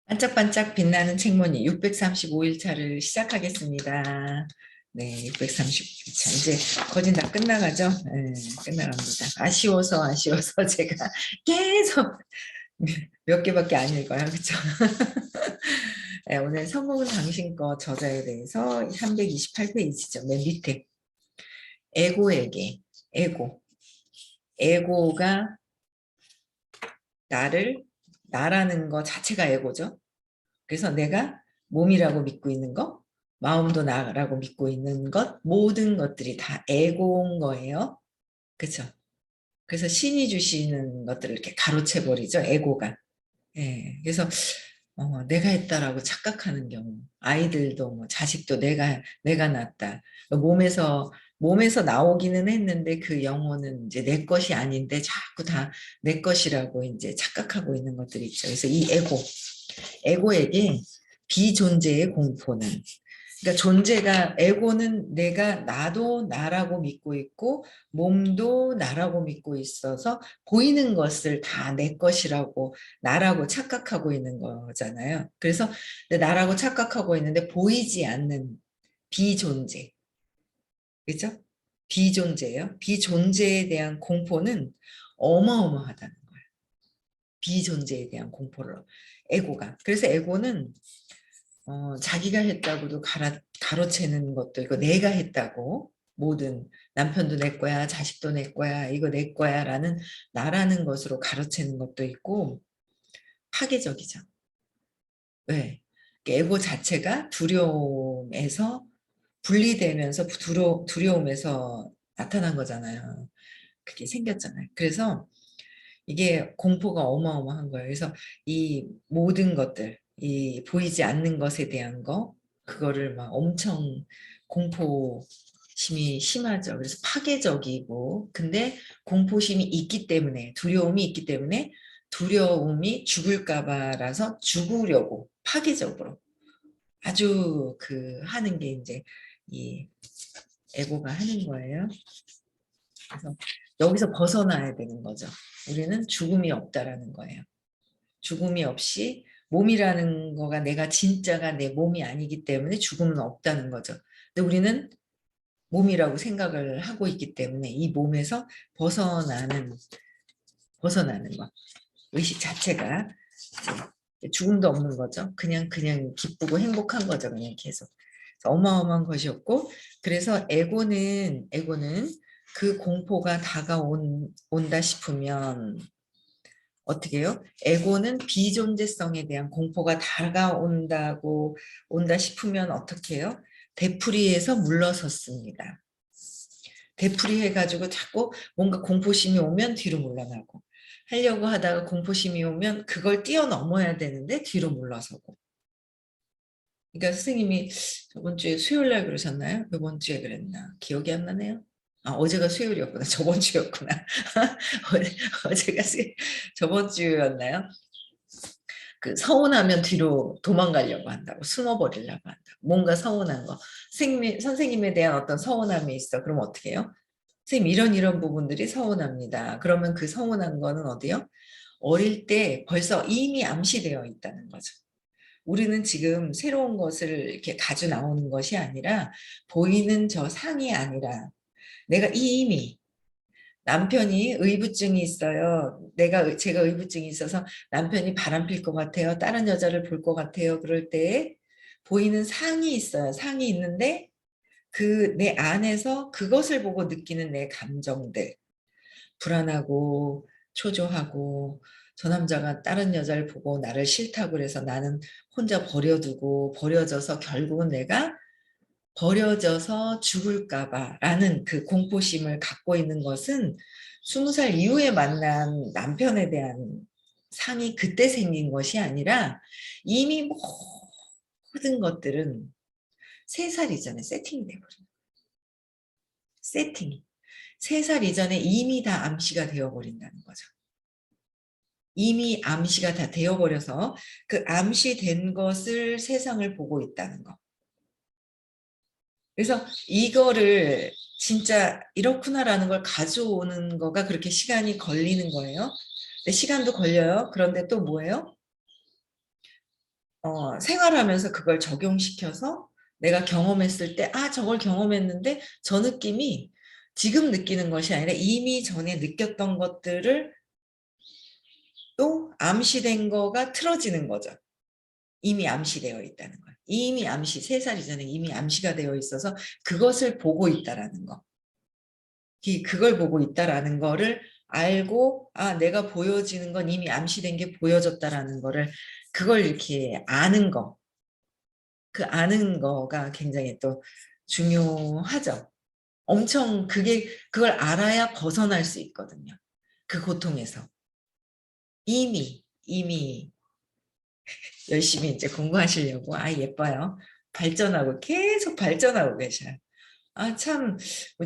반짝반짝 빛나는 책무늬 635일차를 시작하겠습니다. 네, 635일차. 이제 거진 다 끝나가죠? 네, 끝나갑니다. 아쉬워서 제가 계속 몇 개밖에 안 읽어요. 그쵸? 네, 오늘 성공은 당신 거 저자에 대해서 328페이지죠. 맨 밑에. 에고에게, 에고. 에고가 나라는 거 자체가 에고죠. 그래서 내가 몸이라고 믿고 있는 거, 마음도 나라고 믿고 있는 것, 모든 것들이 다 에고인 거예요. 그렇죠? 그래서 신이 주시는 것들을 이렇게 가로채 버리죠. 에고가. 예. 그래서 내가 했다라고 착각하는 경우, 아이들도 뭐 자식도 내가 낳았다. 몸에서 나오기는 했는데 그 영혼은 이제 내 것이 아닌데 자꾸 다 내 것이라고 이제 착각하고 있는 것들이 있죠. 그래서 이 에고에게 비존재의 공포는, 그러니까 존재가, 에고는 나도 나라고 믿고 있고 몸도 나라고 믿고 있어서 보이는 것을 다 내 것이라고 나라고 착각하고 있는 거잖아요. 그래서 나라고 착각하고 있는데 보이지 않는 비존재, 그렇죠? 비존재예요. 비존재에 대한 공포는 어마어마하다는 거예요. 비존재에 대한 공포를, 에고가. 그래서 에고는 자기가 했다고도 가로채는 것도 이거 내가 했다고, 모든 남편도 내 거야, 자식도 내 거야, 이거 내 거야 라는 나라는 것으로 가로채는 것도 있고 파괴적이죠. 왜? 에고 자체가 두려움에서 분리되면서 두려움에서 나타난 거잖아요. 그게 생겼잖아요. 그래서 이게 공포가 어마어마한 거예요. 그래서 이 모든 것들, 이 보이지 않는 것에 대한 거, 그거를 막 엄청 공포심이 심하죠. 그래서 파괴적이고, 근데 공포심이 있기 때문에, 두려움이 있기 때문에, 두려움이 죽을까 봐라서 죽으려고 파괴적으로 아주 하는 게 이제 이 에고가 하는 거예요. 그래서 여기서 벗어나야 되는 거죠. 우리는 죽음이 없다라는 거예요. 죽음이 없이 몸이라는 거가 진짜가 내 몸이 아니기 때문에 죽음은 없다는 거죠. 근데 우리는 몸이라고 생각을 하고 있기 때문에 이 몸에서 벗어나는 것. 의식 자체가 이제 죽음도 없는 거죠. 그냥 기쁘고 행복한 거죠. 그냥 계속. 어마어마한 것이었고, 그래서 에고는 그 공포가 온다 싶으면 어떻게 해요? 에고는 비존재성에 대한 공포가 온다 싶으면 어떻게 해요? 되풀이해서 물러섰습니다. 되풀이해가지고 자꾸 뭔가 공포심이 오면 뒤로 물러나고, 하려고 하다가 공포심이 오면 그걸 뛰어넘어야 되는데 뒤로 물러서고. 그러니까 선생님이 저번 주에 수요일 날 그러셨나요? 이번 주에 그랬나? 기억이 안 나네요. 아, 어제가 수요일이었구나. 저번 주였구나. 어제가 저번 주였나요? 서운하면 뒤로 도망가려고 한다고, 숨어버리려고 한다고. 뭔가 서운한 거. 선생님에 대한 어떤 서운함이 있어. 그럼 어떻게 해요? 선생님, 이런 부분들이 서운합니다. 그러면 그 서운한 거는 어디요? 어릴 때 벌써 이미 암시되어 있다는 거죠. 우리는 지금 새로운 것을 이렇게 가져 나오는 것이 아니라, 보이는 저 상이 아니라, 내가 이미 남편이 의부증이 있어요. 제가 의부증이 있어서 남편이 바람필 것 같아요. 다른 여자를 볼 것 같아요. 그럴 때 보이는 상이 있어요. 상이 있는데 내 안에서 그것을 보고 느끼는 내 감정들, 불안하고 초조하고, 저 남자가 다른 여자를 보고 나를 싫다고 그래서 나는 혼자 버려져서 결국은 내가 버려져서 죽을까 봐라는 그 공포심을 갖고 있는 것은 20살 이후에 만난 남편에 대한 상이 그때 생긴 것이 아니라, 이미 모든 것들은 3살 이전에 세팅이 돼버린 거예요. 세팅이. 3살 이전에 이미 다 암시가 되어버린다는 거죠. 이미 암시가 다 되어버려서 그 암시된 것을 세상을 보고 있다는 거. 그래서 이거를 진짜 이렇구나라는 걸 가져오는 거가 그렇게 시간이 걸리는 거예요. 근데 시간도 걸려요. 그런데 또 뭐예요? 생활하면서 그걸 적용시켜서 내가 경험했을 때, 아, 저걸 경험했는데 저 느낌이 지금 느끼는 것이 아니라 이미 전에 느꼈던 것들을 또 암시된 거가 틀어지는 거죠. 이미 암시되어 있다는 거예요. 이미 암시, 3살 이전에 이미 암시가 되어 있어서 그것을 보고 있다라는 거. 그걸 보고 있다라는 거를 알고, 아, 내가 보여지는 건 이미 암시된 게 보여졌다라는 거를, 그걸 이렇게 아는 거. 그 아는 거가 굉장히 또 중요하죠. 엄청 그걸 알아야 벗어날 수 있거든요. 그 고통에서. 이미 열심히 이제 공부하시려고, 아, 예뻐요. 발전하고, 계속 발전하고 계셔요. 아, 참,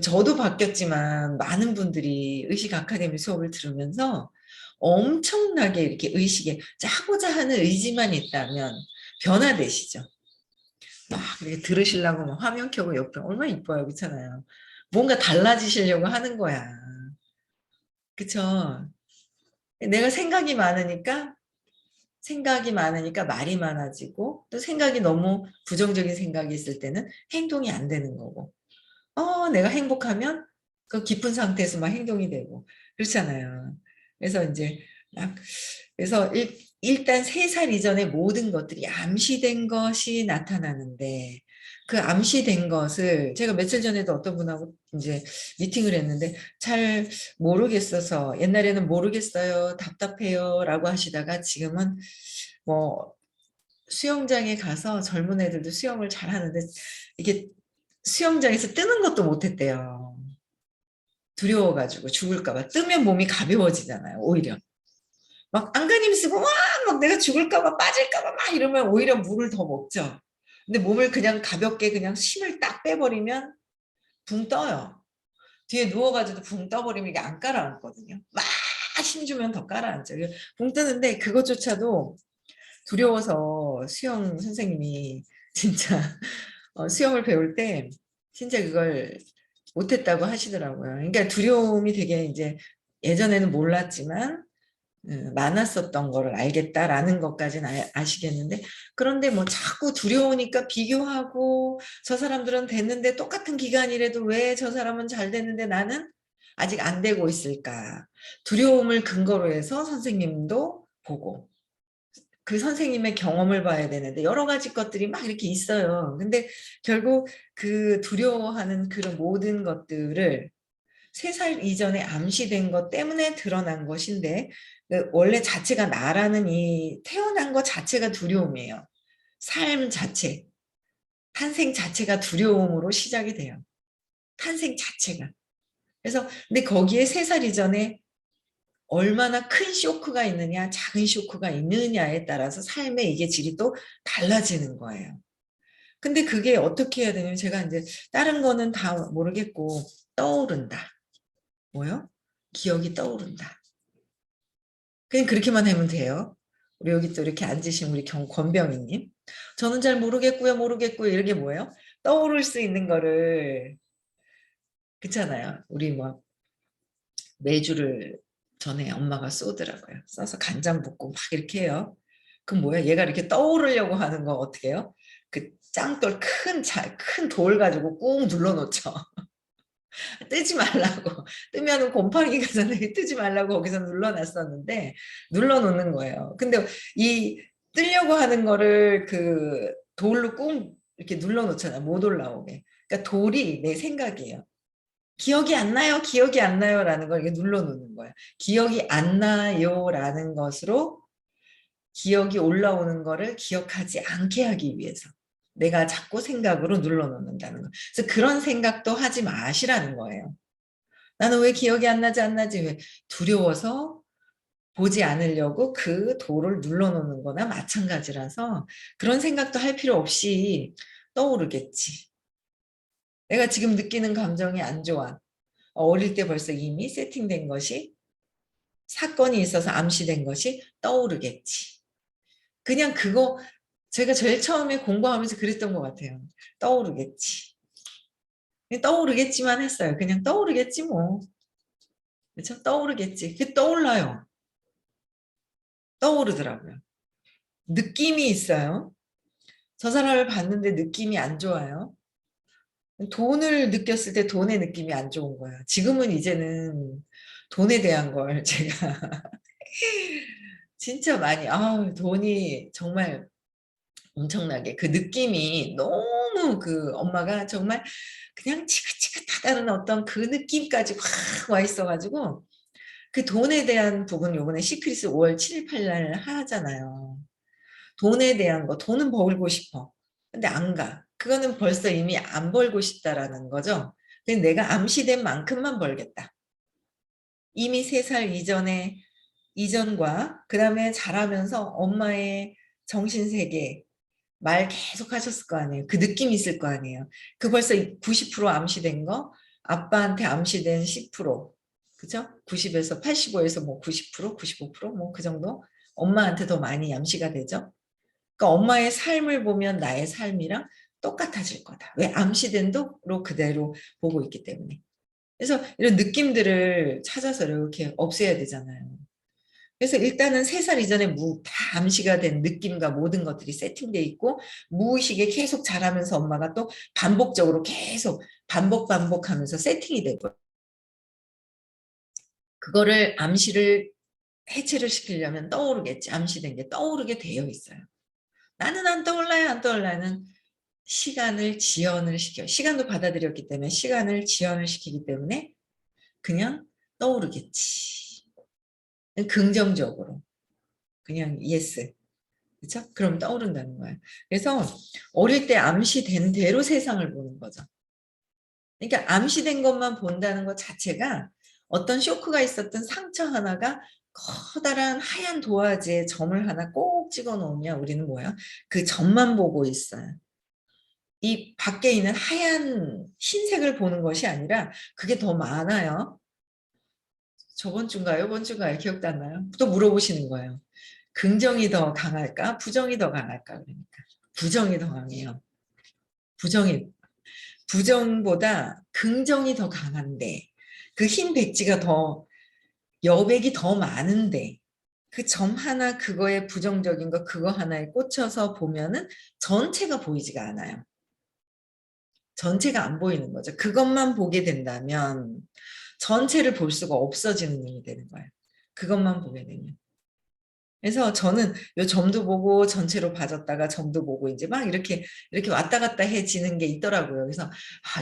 저도 바뀌었지만 많은 분들이 의식 아카데미 수업을 들으면서 엄청나게 이렇게 의식에 짜고자 하는 의지만 있다면 변화되시죠. 막 이렇게 들으시려고 막 화면 켜고 옆에 얼마나 이뻐요. 그렇잖아요. 뭔가 달라지시려고 하는 거야. 그쵸? 내가 생각이 많으니까 말이 많아지고 또 생각이 너무 부정적인 생각이 있을 때는 행동이 안 되는 거고 내가 행복하면 그 깊은 상태에서 막 행동이 되고 그렇잖아요. 그래서 이제 막 그래서 일단 3살 이전에 모든 것들이 암시된 것이 나타나는데 그 암시된 것을 제가 며칠 전에도 어떤 분하고 이제 미팅을 했는데 잘 모르겠어서 옛날에는 모르겠어요, 답답해요 라고 하시다가 지금은 뭐 수영장에 가서 젊은 애들도 수영을 잘 하는데 이게 수영장에서 뜨는 것도 못했대요. 두려워가지고 죽을까봐. 뜨면 몸이 가벼워지잖아요, 오히려. 막 안간힘 쓰고 막 내가 죽을까봐 빠질까봐 막 이러면 오히려 물을 더 먹죠. 근데 몸을 그냥 가볍게 그냥 힘을 딱 빼버리면 붕 떠요. 뒤에 누워가지고 붕 떠버리면 이게 안 깔아앉거든요. 막 힘주면 더 깔아앉죠. 붕 뜨는데 그것조차도 두려워서 수영 선생님이 진짜 수영을 배울 때 진짜 그걸 못했다고 하시더라고요. 그러니까 두려움이 되게 이제 예전에는 몰랐지만 많았었던 거를 알겠다라는 것까지는 아시겠는데 그런데 뭐 자꾸 두려우니까 비교하고 저 사람들은 됐는데 똑같은 기간이라도 왜 저 사람은 잘 됐는데 나는 아직 안 되고 있을까. 두려움을 근거로 해서 선생님도 보고 그 선생님의 경험을 봐야 되는데 여러 가지 것들이 막 이렇게 있어요. 근데 결국 그 두려워하는 그런 모든 것들을 3살 이전에 암시된 것 때문에 드러난 것인데 원래 자체가 나라는 이 태어난 것 자체가 두려움이에요. 삶 자체, 탄생 자체가 두려움으로 시작이 돼요. 탄생 자체가. 그래서 근데 거기에 3살 이전에 얼마나 큰 쇼크가 있느냐, 작은 쇼크가 있느냐에 따라서 삶의 이게 질이 또 달라지는 거예요. 근데 그게 어떻게 해야 되냐면 제가 이제 다른 거는 다 모르겠고 떠오른다. 뭐요? 기억이 떠오른다. 그냥 그렇게만 하면 돼요. 우리 여기 또 이렇게 앉으신 우리 권병희님. 저는 잘 모르겠고요. 이게 뭐예요? 떠오를 수 있는 거를, 그렇잖아요. 우리 뭐 메주를 전에 엄마가 쏘더라고요. 써서 간장 붓고 막 이렇게 해요. 그럼 뭐야? 얘가 이렇게 떠오르려고 하는 거 어떻게 해요? 그 짱돌 큰 돌 가지고 꾹 눌러놓죠. 뜨지 말라고. 뜨면은 곰팡이가 전에 뜨지 말라고 거기서 눌러놨었는데 눌러놓는 거예요. 근데 이 뜨려고 하는 거를 그 돌로 꾹 이렇게 눌러놓잖아요. 못 올라오게. 그러니까 돌이 내 생각이에요. 기억이 안 나요라는 걸 이렇게 눌러놓는 거예요. 기억이 안 나요라는 것으로 기억이 올라오는 거를 기억하지 않게 하기 위해서 내가 자꾸 생각으로 눌러놓는다는 거. 그래서 그런 생각도 하지 마시라는 거예요. 나는 왜 기억이 안 나지 왜 두려워서 보지 않으려고 그 돌을 눌러놓는 거나 마찬가지라서 그런 생각도 할 필요 없이 떠오르겠지. 내가 지금 느끼는 감정이 안 좋아. 어릴 때 벌써 이미 세팅된 것이 사건이 있어서 암시된 것이 떠오르겠지. 그냥 그거 제가 제일 처음에 공부하면서 그랬던 것 같아요. 떠오르겠지. 떠오르겠지만 했어요. 그냥 떠오르겠지 뭐. 그렇죠? 떠오르겠지. 그게 떠올라요. 떠오르더라고요. 느낌이 있어요. 저 사람을 봤는데 느낌이 안 좋아요. 돈을 느꼈을 때 돈의 느낌이 안 좋은 거야. 지금은 이제는 돈에 대한 걸 제가 진짜 많이, 돈이 정말 엄청나게 그 느낌이 너무 그 엄마가 정말 그냥 지긋지긋하다는 어떤 그 느낌까지 확 와 있어가지고 그 돈에 대한 부분 요번에 시크릿 5월 7일 8일 하잖아요. 돈에 대한 거, 돈은 벌고 싶어. 근데 안 가. 그거는 벌써 이미 안 벌고 싶다라는 거죠. 근데 내가 암시된 만큼만 벌겠다. 이미 3살 이전과 그 다음에 자라면서 엄마의 정신세계, 말 계속 하셨을 거 아니에요. 그 느낌이 있을 거 아니에요. 그 벌써 90% 암시된 거, 아빠한테 암시된 10%, 그죠? 90에서 85에서 뭐 90%, 95%뭐 그 정도? 엄마한테 더 많이 암시가 되죠. 그러니까 엄마의 삶을 보면 나의 삶이랑 똑같아질 거다. 왜? 암시된 도로 그대로 보고 있기 때문에. 그래서 이런 느낌들을 찾아서 이렇게 없애야 되잖아요. 그래서 일단은 3살 이전에 다 암시가 된 느낌과 모든 것들이 세팅돼 있고 무의식에 계속 자라면서 엄마가 또 반복적으로 계속 반복하면서 세팅이 되고 그거를 암시를 해체를 시키려면 떠오르겠지. 암시된 게 떠오르게 되어 있어요. 나는 안 떠올라요. 안 떠올라는 시간을 지연을 시켜. 시간도 받아들였기 때문에 시간을 지연을 시키기 때문에 그냥 떠오르겠지. 긍정적으로. 그냥 예스. 그렇죠? 그럼 떠오른다는 거예요. 그래서 어릴 때 암시된 대로 세상을 보는 거죠. 그러니까 암시된 것만 본다는 것 자체가 어떤 쇼크가 있었던 상처 하나가 커다란 하얀 도화지에 점을 하나 꼭 찍어 놓으면 우리는 뭐야? 그 점만 보고 있어요. 이 밖에 있는 하얀 흰색을 보는 것이 아니라 그게 더 많아요. 저번 주인가요? 이번 주인가요? 기억도 안 나요? 또 물어보시는 거예요. 긍정이 더 강할까? 부정이 더 강할까? 그러니까. 부정이 더 강해요. 부정이, 부정보다 긍정이 더 강한데, 그 흰 백지가 더, 여백이 더 많은데, 그 점 하나, 그거에 부정적인 거, 그거 하나에 꽂혀서 보면은 전체가 보이지가 않아요. 전체가 안 보이는 거죠. 그것만 보게 된다면 전체를 볼 수가 없어지는 일이 되는 거예요. 그것만 보게 되면. 그래서 저는 요 점도 보고 전체로 봐줬다가 점도 보고 이제 막 이렇게 왔다 갔다 해지는 게 있더라고요. 그래서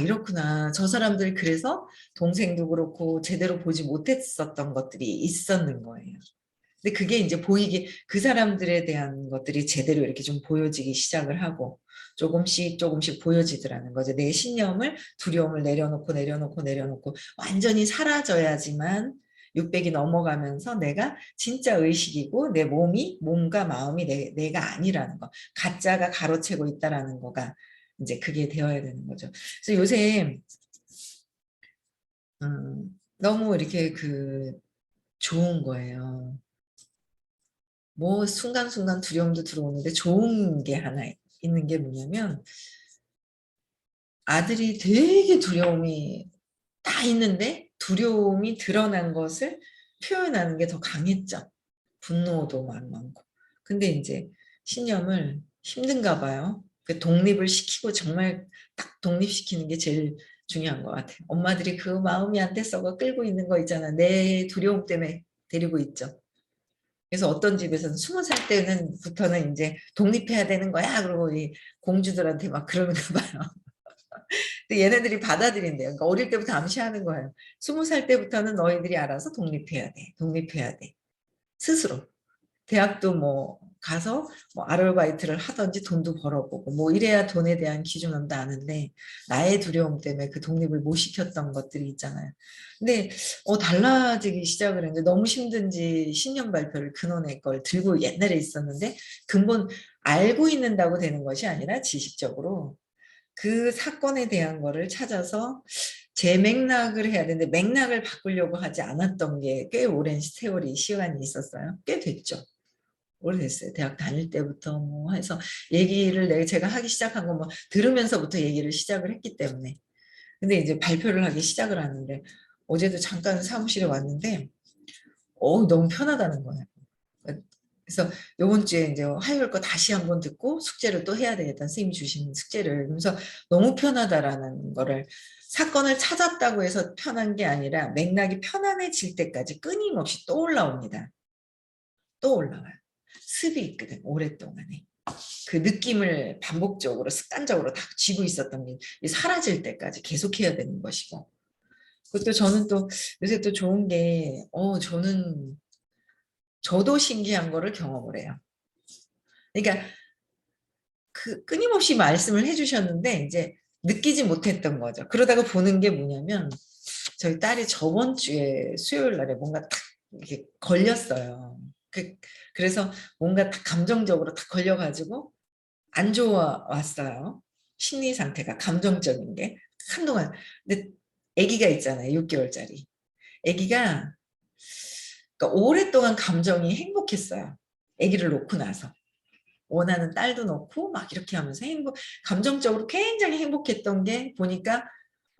이렇구나. 저 사람들 그래서 동생도 그렇고 제대로 보지 못했었던 것들이 있었는 거예요. 근데 그게 이제 그 사람들에 대한 것들이 제대로 이렇게 좀 보여지기 시작을 하고 조금씩 보여지더라는 거죠. 내 신념을, 두려움을 내려놓고 완전히 사라져야지만 600이 넘어가면서 내가 진짜 의식이고 내 몸과 마음이 내가 아니라는 거. 가짜가 가로채고 있다라는 거가 이제 그게 되어야 되는 거죠. 그래서 요새 너무 이렇게 좋은 거예요. 뭐 순간순간 두려움도 들어오는데 좋은 게 하나 있는 게 뭐냐면 아들이 되게 두려움이 다 있는데 두려움이 드러난 것을 표현하는 게 더 강했죠. 분노도 많고. 근데 이제 신념을 힘든가 봐요. 그 독립을 시키고 정말 딱 독립시키는 게 제일 중요한 것 같아요. 엄마들이 그 마음이 안 됐어가 끌고 있는 거 있잖아. 내 두려움 때문에 데리고 있죠. 그래서 어떤 집에서는 20살 때는부터는 이제 독립해야 되는 거야. 그러고 이 공주들한테 막 그러는가 봐요. 근데 얘네들이 받아들인대요. 그러니까 어릴 때부터 암시하는 거예요. 20살 때부터는 너희들이 알아서 독립해야 돼. 독립해야 돼. 스스로. 대학도 뭐 가서 뭐 아르바이트를 하든지 돈도 벌어보고 뭐 이래야 돈에 대한 기준은 아는데 나의 두려움 때문에 그 독립을 못 시켰던 것들이 있잖아요. 근데 달라지기 시작을 했는데 너무 힘든지 신년 발표를 근원의 걸 들고 옛날에 있었는데 근본 알고 있는다고 되는 것이 아니라 지식적으로 그 사건에 대한 거를 찾아서 재맥락을 해야 되는데 맥락을 바꾸려고 하지 않았던 게 꽤 오랜 세월이 시간이 있었어요. 꽤 됐죠. 오래됐어요. 대학 다닐 때부터 뭐 해서 제가 하기 시작한 거 뭐 들으면서부터 얘기를 시작을 했기 때문에. 근데 이제 발표를 하기 시작을 하는데 어제도 잠깐 사무실에 왔는데 너무 편하다는 거예요. 그래서 요번 주에 이제 화요일 거 다시 한번 듣고 숙제를 또 해야 되겠다. 선생님이 주신 숙제를. 그래서 너무 편하다라는 거를 사건을 찾았다고 해서 편한 게 아니라 맥락이 편안해질 때까지 끊임없이 또 올라옵니다. 또 올라와요. 습이 있거든, 오랫동안에. 그 느낌을 반복적으로 습관적으로 다 쥐고 있었던 게 사라질 때까지 계속해야 되는 것이고. 그것도 저는 또 요새 또 좋은 게 저도 신기한 거를 경험을 해요. 그러니까 그 끊임없이 말씀을 해주셨는데 이제 느끼지 못했던 거죠. 그러다가 보는 게 뭐냐면 저희 딸이 저번 주에 수요일 날에 뭔가 탁 이렇게 걸렸어요. 그래서 뭔가 딱 감정적으로 딱 걸려가지고 안 좋아왔어요. 심리 상태가 감정적인 게 한동안. 근데 아기가 있잖아요. 6개월짜리. 아기가 그러니까 오랫동안 감정이 행복했어요. 아기를 놓고 나서. 원하는 딸도 넣고 막 이렇게 하면서 감정적으로 굉장히 행복했던 게 보니까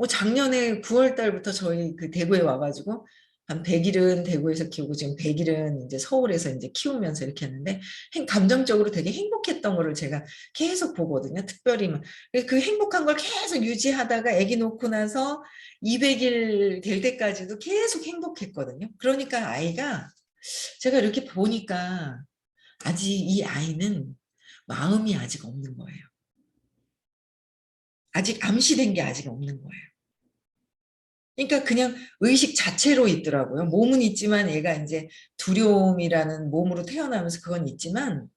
작년에 9월 달부터 저희 그 대구에 와가지고 한 100일은 대구에서 키우고 지금 100일은 이제 서울에서 이제 키우면서 이렇게 했는데 감정적으로 되게 행복했던 거를 제가 계속 보거든요. 특별히 그 행복한 걸 계속 유지하다가 아기 놓고 나서 200일 될 때까지도 계속 행복했거든요. 그러니까 아이가 제가 이렇게 보니까 아직 이 아이는 마음이 아직 없는 거예요. 아직 암시된 게 아직 없는 거예요. 그러니까 그냥 의식 자체로 있더라고요. 몸은 있지만 얘가 이제 두려움이라는 몸으로 태어나면서 그건 있지만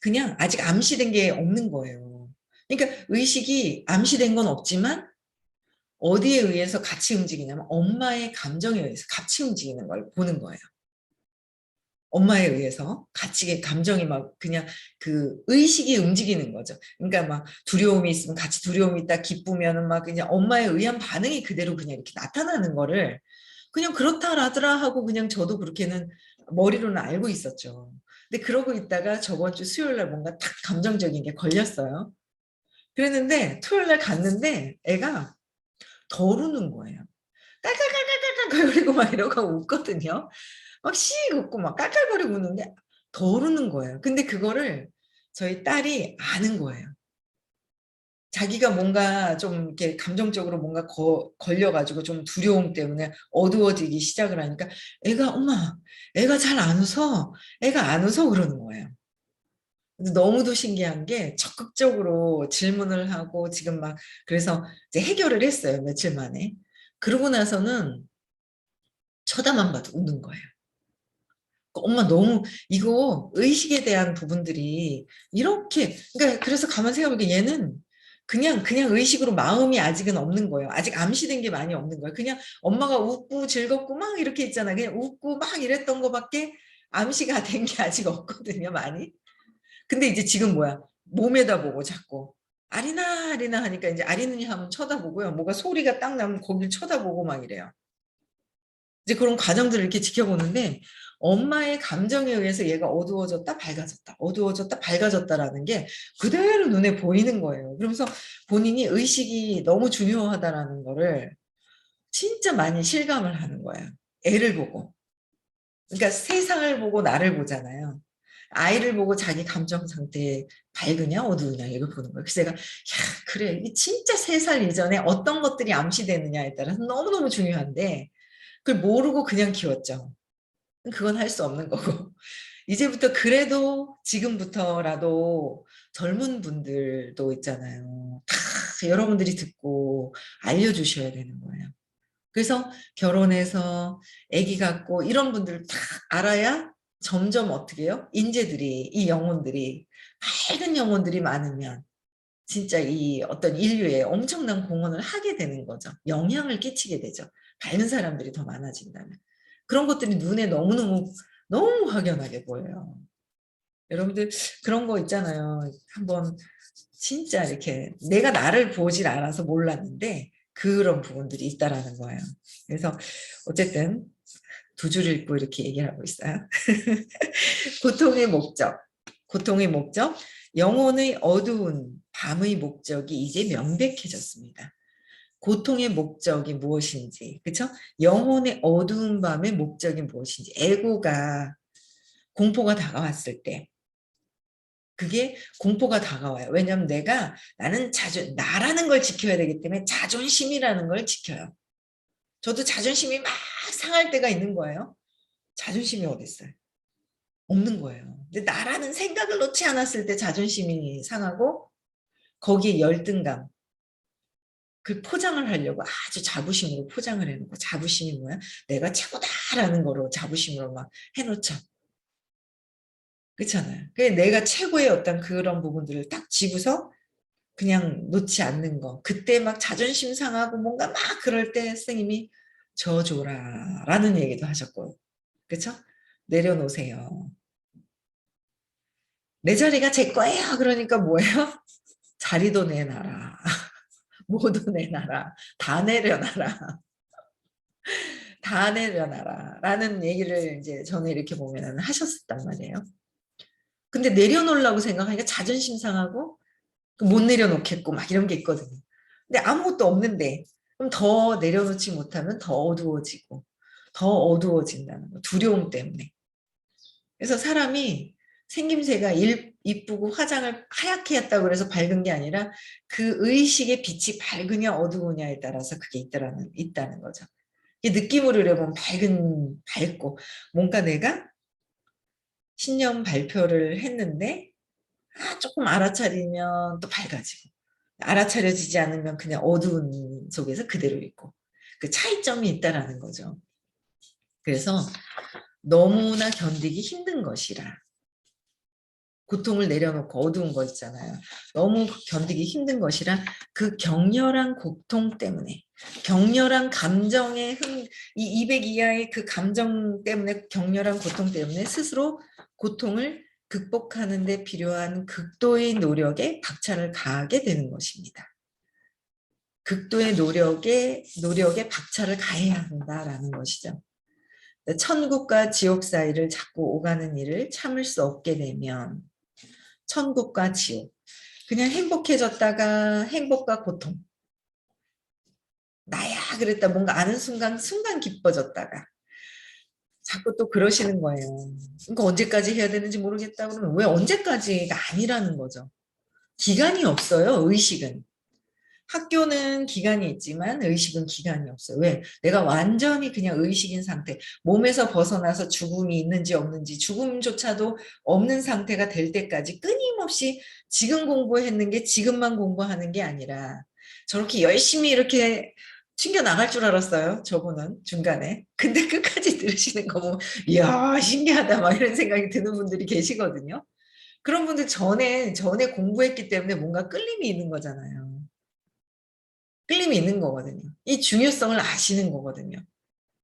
그냥 아직 암시된 게 없는 거예요. 그러니까 의식이 암시된 건 없지만 어디에 의해서 같이 움직이냐면 엄마의 감정에 의해서 같이 움직이는 걸 보는 거예요. 엄마에 의해서 같이 감정이 막 그냥 그 의식이 움직이는 거죠. 그러니까 막 두려움이 있으면 같이 두려움이 있다, 기쁘면은 막 그냥 엄마에 의한 반응이 그대로 그냥 이렇게 나타나는 거를 그냥 그렇다라더라 하고 그냥 저도 그렇게는 머리로는 알고 있었죠. 근데 그러고 있다가 저번 주 수요일 날 뭔가 탁 감정적인 게 걸렸어요. 그랬는데 토요일 날 갔는데 애가 더 우는 거예요. 깔깔깔깔깔깔 그리고 막 이러고 웃거든요. 막 씩 웃고 막 깔깔거리고 웃는데 더 우는 거예요. 근데 그거를 저희 딸이 아는 거예요. 자기가 뭔가 좀 이렇게 감정적으로 뭔가 걸려가지고 좀 두려움 때문에 어두워지기 시작을 하니까 애가 엄마, 애가 잘 안 웃어. 애가 안 웃어 그러는 거예요. 너무도 신기한 게 적극적으로 질문을 하고 지금 막 그래서 이제 해결을 했어요. 며칠 만에. 그러고 나서는 쳐다만 봐도 웃는 거예요. 엄마 너무 이거 의식에 대한 부분들이 이렇게 그러니까 그래서 가만 생각해보니까 얘는 그냥 의식으로 마음이 아직은 없는 거예요. 아직 암시된 게 많이 없는 거예요. 그냥 엄마가 웃고 즐겁고 막 이렇게 있잖아. 그냥 웃고 막 이랬던 거밖에 암시가 된 게 아직 없거든요. 많이. 근데 이제 지금 뭐야? 몸에다 보고 자꾸 아리나 아리나 하니까 이제 아리느니 하면 쳐다보고요. 뭐가 소리가 딱 나면 거길 쳐다보고 막 이래요. 이제 그런 과정들을 이렇게 지켜보는데 엄마의 감정에 의해서 얘가 어두워졌다 밝아졌다 어두워졌다 밝아졌다라는 게 그대로 눈에 보이는 거예요. 그러면서 본인이 의식이 너무 중요하다라는 거를 진짜 많이 실감을 하는 거예요. 애를 보고. 그러니까 세상을 보고 나를 보잖아요. 아이를 보고 자기 감정 상태에 밝으냐 어두우냐 이걸 보는 거예요. 그래서 내가 야 그래 이 진짜 3살 이전에 어떤 것들이 암시되느냐에 따라서 너무너무 중요한데 그걸 모르고 그냥 키웠죠. 그건 할 수 없는 거고. 이제부터 그래도 지금부터라도 젊은 분들도 있잖아요. 다 여러분들이 듣고 알려주셔야 되는 거예요. 그래서 결혼해서 아기 갖고 이런 분들 다 알아야 점점 어떻게 해요? 인재들이, 이 영혼들이, 밝은 영혼들이 많으면 진짜 이 어떤 인류에 엄청난 공헌을 하게 되는 거죠. 영향을 끼치게 되죠. 밝은 사람들이 더 많아진다면. 그런 것들이 눈에 너무너무 너무 확연하게 보여요. 여러분들 그런 거 있잖아요. 한번 진짜 이렇게 내가 나를 보질 않아서 몰랐는데 그런 부분들이 있다라는 거예요. 그래서 어쨌든 2줄 읽고 이렇게 얘기를 하고 있어요. 고통의 목적. 고통의 목적. 영혼의 어두운 밤의 목적이 이제 명백해졌습니다. 고통의 목적이 무엇인지, 그렇죠? 영혼의 어두운 밤의 목적이 무엇인지, 에고가 공포가 다가왔을 때 그게 공포가 다가와요. 왜냐하면 나는 나라는 걸 지켜야 되기 때문에 자존심이라는 걸 지켜요. 저도 자존심이 막 상할 때가 있는 거예요. 자존심이 어디 있어요? 없는 거예요. 근데 나라는 생각을 놓지 않았을 때 자존심이 상하고 거기에 열등감, 그 포장을 하려고 아주 자부심으로 포장을 해놓고 자부심이 뭐야? 내가 최고다라는 거로 자부심으로 막 해놓죠. 그렇잖아요. 내가 최고의 어떤 그런 부분들을 딱 집어서 그냥 놓지 않는 거. 그때 막 자존심 상하고 뭔가 막 그럴 때 선생님이 져줘라 라는 얘기도 하셨고 그렇죠? 내려놓으세요. 내 자리가 제 거예요. 그러니까 뭐예요? 자리도 내놔라. 뭐도 내놔라. 다 내려놔라. 다 내려놔라. 라는 얘기를 이제 전에 이렇게 보면 하셨었단 말이에요. 근데 내려놓으려고 생각하니까 자존심 상하고 못 내려놓겠고 막 이런 게 있거든요. 근데 아무것도 없는데 그럼 더 내려놓지 못하면 더 어두워지고 더 어두워진다는 거. 두려움 때문에. 그래서 사람이 생김새가 이쁘고 화장을 하얗게 했다고 그래서 밝은 게 아니라 그 의식의 빛이 밝으냐 어두우냐에 따라서 그게 있다는 거죠. 느낌으로 이러면 밝고 뭔가 내가 신년 발표를 했는데 조금 알아차리면 또 밝아지고 알아차려지지 않으면 그냥 어두운 속에서 그대로 있고 그 차이점이 있다라는 거죠. 그래서 너무나 견디기 힘든 것이라 고통을 내려놓고 어두운 거 있잖아요. 너무 견디기 힘든 것이라 그 격렬한 고통 때문에 격렬한 감정의 이 200 이하의 그 감정 때문에 격렬한 고통 때문에 스스로 고통을 극복하는 데 필요한 극도의 노력에 박차를 가하게 되는 것입니다. 극도의 노력에 박차를 가해야 한다라는 것이죠. 천국과 지옥 사이를 자꾸 오가는 일을 참을 수 없게 되면 천국과 지옥 그냥 행복해졌다가 행복과 고통 나야 그랬다 뭔가 아는 순간 기뻐졌다가 자꾸 또 그러시는 거예요. 그러니까 언제까지 해야 되는지 모르겠다 그러면 왜 언제까지가 아니라는 거죠. 기간이 없어요. 의식은. 학교는 기간이 있지만 의식은 기간이 없어요. 왜? 내가 완전히 그냥 의식인 상태, 몸에서 벗어나서 죽음이 있는지 없는지 죽음조차도 없는 상태가 될 때까지 끊임없이 지금 공부했는 게 지금만 공부하는 게 아니라 저렇게 열심히 이렇게 튕겨나갈 줄 알았어요. 저분은 중간에. 근데 끝까지 들으시는 거 보면 이야 신기하다 막 이런 생각이 드는 분들이 계시거든요. 그런 분들 전에 공부했기 때문에 뭔가 끌림이 있는 거잖아요. 끌림이 있는 거거든요. 이 중요성을 아시는 거거든요.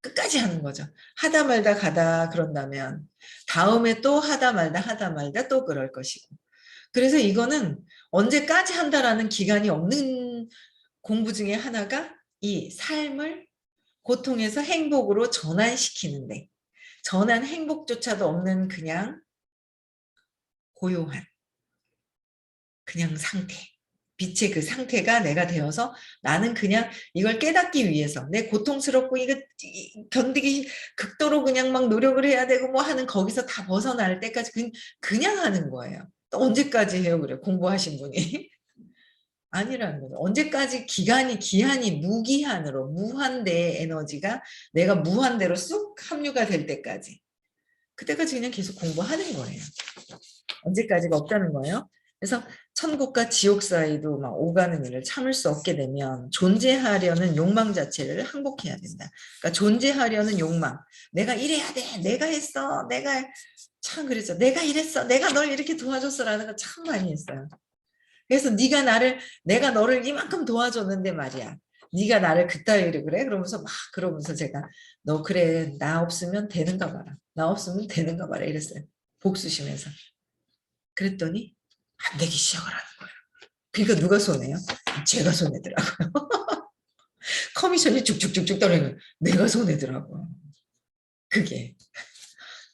끝까지 하는 거죠. 하다 말다 가다 그런다면 다음에 또 하다 말다 또 그럴 것이고. 그래서 이거는 언제까지 한다라는 기간이 없는 공부 중에 하나가 이 삶을 고통에서 행복으로 전환시키는데 전환 행복조차도 없는 그냥 고요한 그냥 상태. 빛의 그 상태가 내가 되어서 나는 그냥 이걸 깨닫기 위해서 내 고통스럽고 이거 견디기 극도로 그냥 막 노력을 해야 되고 뭐 하는 거기서 다 벗어날 때까지 그냥 하는 거예요. 또 언제까지 해요 그래 공부하신 분이. 아니라는 거죠. 언제까지 기한이 무기한으로 무한대의 에너지가 내가 무한대로 쑥 합류가 될 때까지 그때까지 그냥 계속 공부하는 거예요. 언제까지가 없다는 거예요. 그래서 천국과 지옥 사이도 막 오가는 일을 참을 수 없게 되면 존재하려는 욕망 자체를 항복해야 된다. 그러니까 존재하려는 욕망. 내가 이래야 돼. 내가 했어. 내가 참 그랬어. 내가 이랬어. 내가 널 이렇게 도와줬어라는 거 참 많이 했어요. 그래서 내가 너를 이만큼 도와줬는데 말이야. 네가 나를 그따위로 그래? 그러면서 제가 너 그래 나 없으면 되는가 봐라. 나 없으면 되는가 봐라 이랬어요. 복수심에서. 그랬더니 안 되기 시작을 하는 거예요. 그러니까 누가 손해요? 제가 손해더라고요. 커미션이 쭉쭉쭉쭉 떨어지는 내가 손해더라고요. 그게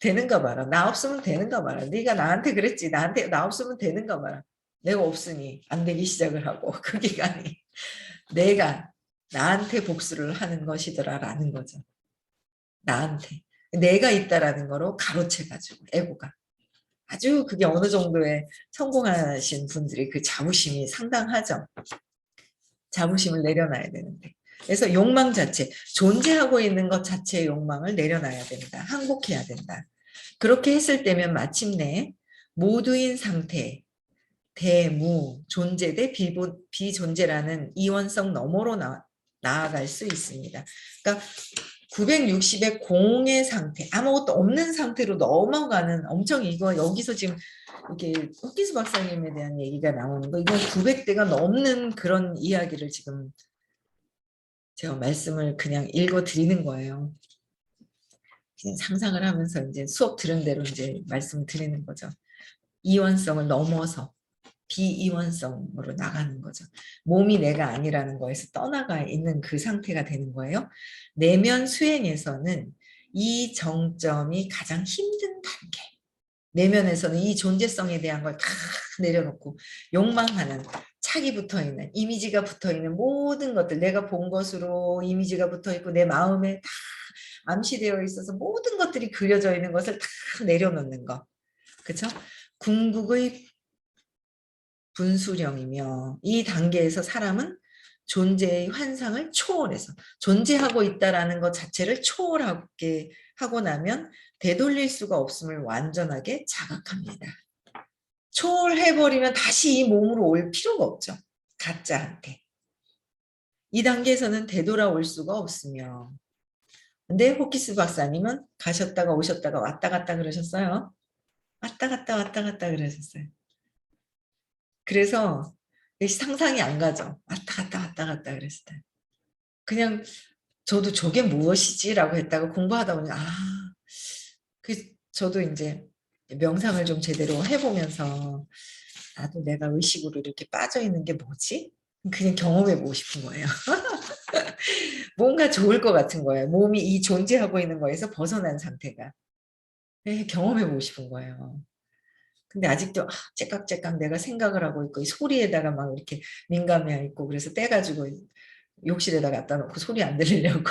되는가 봐라. 나 없으면 되는가 봐라. 네가 나한테 그랬지. 나 없으면 되는가 봐라. 내가 없으니 안 되기 시작을 하고 그 기간이 내가 나한테 복수를 하는 것이더라라는 거죠. 나한테. 내가 있다라는 거로 가로채가지고 에고가. 아주 그게 어느 정도의 성공하신 분들이 그 자부심이 상당하죠. 자부심을 내려놔야 되는데. 그래서 욕망 자체, 존재하고 있는 것 자체의 욕망을 내려놔야 된다. 항복해야 된다. 그렇게 했을 때면 마침내 모두인 상태, 대무, 존재 대 비존재라는 이원성 너머로 나아갈 수 있습니다. 그러니까 960의 공의 상태, 아무것도 없는 상태로 넘어가는 엄청 이거 여기서 지금 이렇게 호키스 박사님에 대한 얘기가 나오는 거, 이건 900대가 넘는 그런 이야기를 지금 제가 말씀을 그냥 읽어 드리는 거예요. 그냥 상상을 하면서 이제 수업 들은 대로 이제 말씀 드리는 거죠. 이원성을 넘어서 비이원성으로 나가는 거죠. 몸이 내가 아니라는 거에서 떠나가 있는 그 상태가 되는 거예요. 내면 수행에서는 이 정점이 가장 힘든 단계. 내면에서는 이 존재성에 대한 걸 다 내려놓고 욕망하는, 착이 붙어있는, 이미지가 붙어있는 모든 것들, 내가 본 것으로 이미지가 붙어있고 내 마음에 다 암시되어 있어서 모든 것들이 그려져 있는 것을 다 내려놓는 거. 그렇죠? 궁극의 분수령이며, 이 단계에서 사람은 존재의 환상을 초월해서 존재하고 있다라는 것 자체를 초월하게 하고 나면 되돌릴 수가 없음을 완전하게 자각합니다. 초월해버리면 다시 이 몸으로 올 필요가 없죠. 가짜한테. 이 단계에서는 되돌아올 수가 없으며, 근데 호키스 박사님은 가셨다가 오셨다가 왔다 갔다 그러셨어요. 왔다 갔다 왔다 갔다 그러셨어요. 그래서 상상이 안 가죠. 왔다 갔다 왔다 갔다 그랬어요. 그냥 저도 저게 무엇이지라고 했다가 공부하다 보니 저도 이제 명상을 좀 제대로 해보면서 나도 내가 의식으로 이렇게 빠져 있는 게 뭐지? 그냥 경험해 보고 싶은 거예요. 뭔가 좋을 것 같은 거예요. 몸이 이 존재하고 있는 거에서 벗어난 상태가. 경험해 보고 싶은 거예요. 근데 아직도 째깍째깍 내가 생각을 하고 있고 이 소리에다가 막 이렇게 민감해 있고, 그래서 떼가지고 욕실에다 갖다 놓고 소리 안 들리려고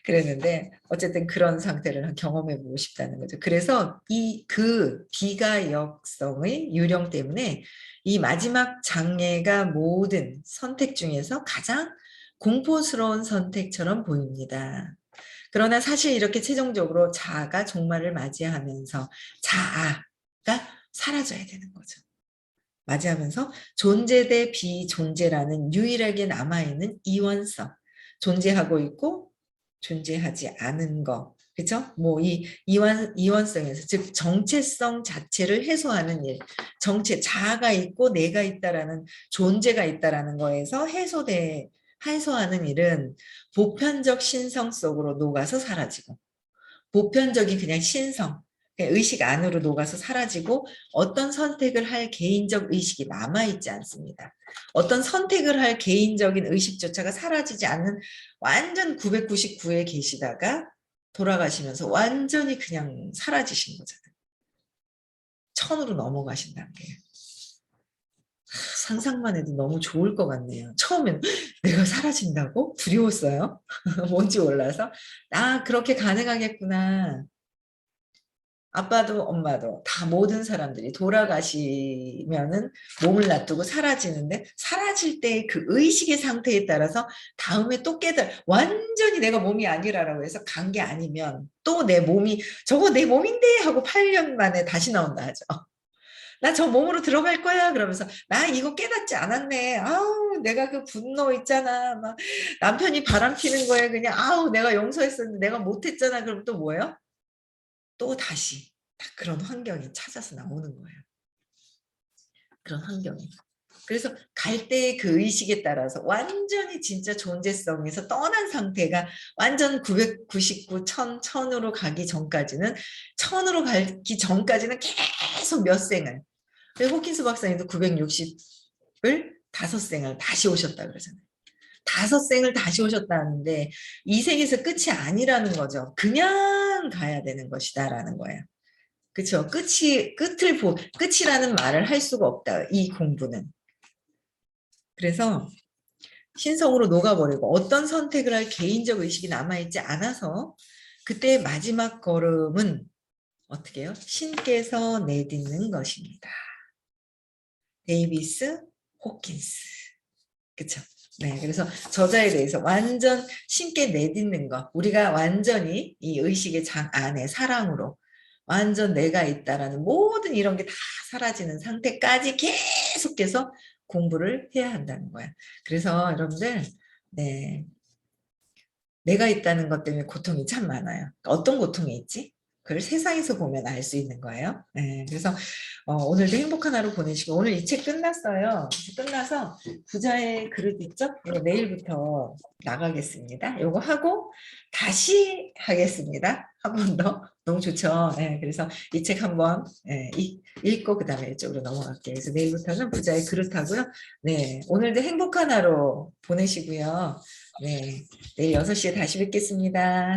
그랬는데, 어쨌든 그런 상태를 경험해 보고 싶다는 거죠. 그래서 그 비가역성의 유령 때문에 이 마지막 장애가 모든 선택 중에서 가장 공포스러운 선택처럼 보입니다. 그러나 사실 이렇게 최종적으로 자아가 종말을 맞이하면서 자아가 사라져야 되는 거죠. 맞이하면서 존재 대 비존재라는 유일하게 남아있는 이원성, 존재하고 있고 존재하지 않은 거, 그렇죠? 뭐 이 이원성에서, 즉 정체성 자체를 해소하는 일, 자아가 있고 내가 있다라는, 존재가 있다라는 거에서 해소하는 일은 보편적 신성 속으로 녹아서 사라지고, 보편적인 그냥 신성, 그냥 의식 안으로 녹아서 사라지고, 어떤 선택을 할 개인적 의식이 남아있지 않습니다. 어떤 선택을 할 개인적인 의식조차가 사라지지 않는 완전 999에 계시다가 돌아가시면서 완전히 그냥 사라지신 거잖아요. 천으로 넘어가신다는 게. 상상만 해도 너무 좋을 것 같네요. 처음엔 내가 사라진다고? 두려웠어요. 뭔지 몰라서. 그렇게 가능하겠구나. 아빠도 엄마도 다 모든 사람들이 돌아가시면은 몸을 놔두고 사라지는데, 사라질 때 그 의식의 상태에 따라서 다음에 또 완전히 내가 몸이 아니라고 해서 간 게 아니면 또 내 몸이 저거 내 몸인데 하고 8년 만에 다시 나온다 하죠. 나 저 몸으로 들어갈 거야 그러면서, 나 이거 깨닫지 않았네. 아우 내가 그 분노 있잖아. 막 남편이 바람 피는 거에 그냥 내가 용서했었는데 내가 못했잖아. 그럼 또 뭐예요? 또 다시 딱 그런 환경이 찾아서 나오는 거예요. 그런 환경이. 그래서 갈 때의 그 의식에 따라서 완전히 진짜 존재성에서 떠난 상태가, 완전 999, 1000으로 가기 전까지는, 계속 몇 생을. 호킨스 박사님도 960을 5생을 다시 오셨다 그러잖아요. 5생을 다시 오셨다는데 이 세계에서 끝이 아니라는 거죠. 그냥 가야 되는 것이다라는 거예요. 그렇죠. 끝이라는 말을 할 수가 없다, 이 공부는. 그래서 신성으로 녹아버리고 어떤 선택을 할 개인적 의식이 남아있지 않아서 그때 마지막 걸음은 어떻게 해요? 신께서 내딛는 것입니다. 데이비스 호킨스. 그쵸? 네, 그래서 저자에 대해서 완전 신께 내딛는 것. 우리가 완전히 이 의식의 장 안에 사랑으로 완전 내가 있다라는 모든 이런 게 다 사라지는 상태까지 계속해서 공부를 해야 한다는 거야. 그래서 여러분들, 네, 내가 있다는 것 때문에 고통이 참 많아요. 어떤 고통이 있지? 그걸 세상에서 보면 알 수 있는 거예요. 네, 그래서 오늘도 행복한 하루 보내시고 오늘 이 책 끝났어요. 끝나서 부자의 그릇 있죠? 이거 내일부터 나가겠습니다. 이거 하고 다시 하겠습니다. 한 번 더. 너무 좋죠. 네, 그래서 이 책 한번 읽고 그 다음에 이쪽으로 넘어갈게요. 그래서 내일부터는 부자의 그릇 하고요. 네, 오늘도 행복한 하루 보내시고요. 네, 내일 6시에 다시 뵙겠습니다.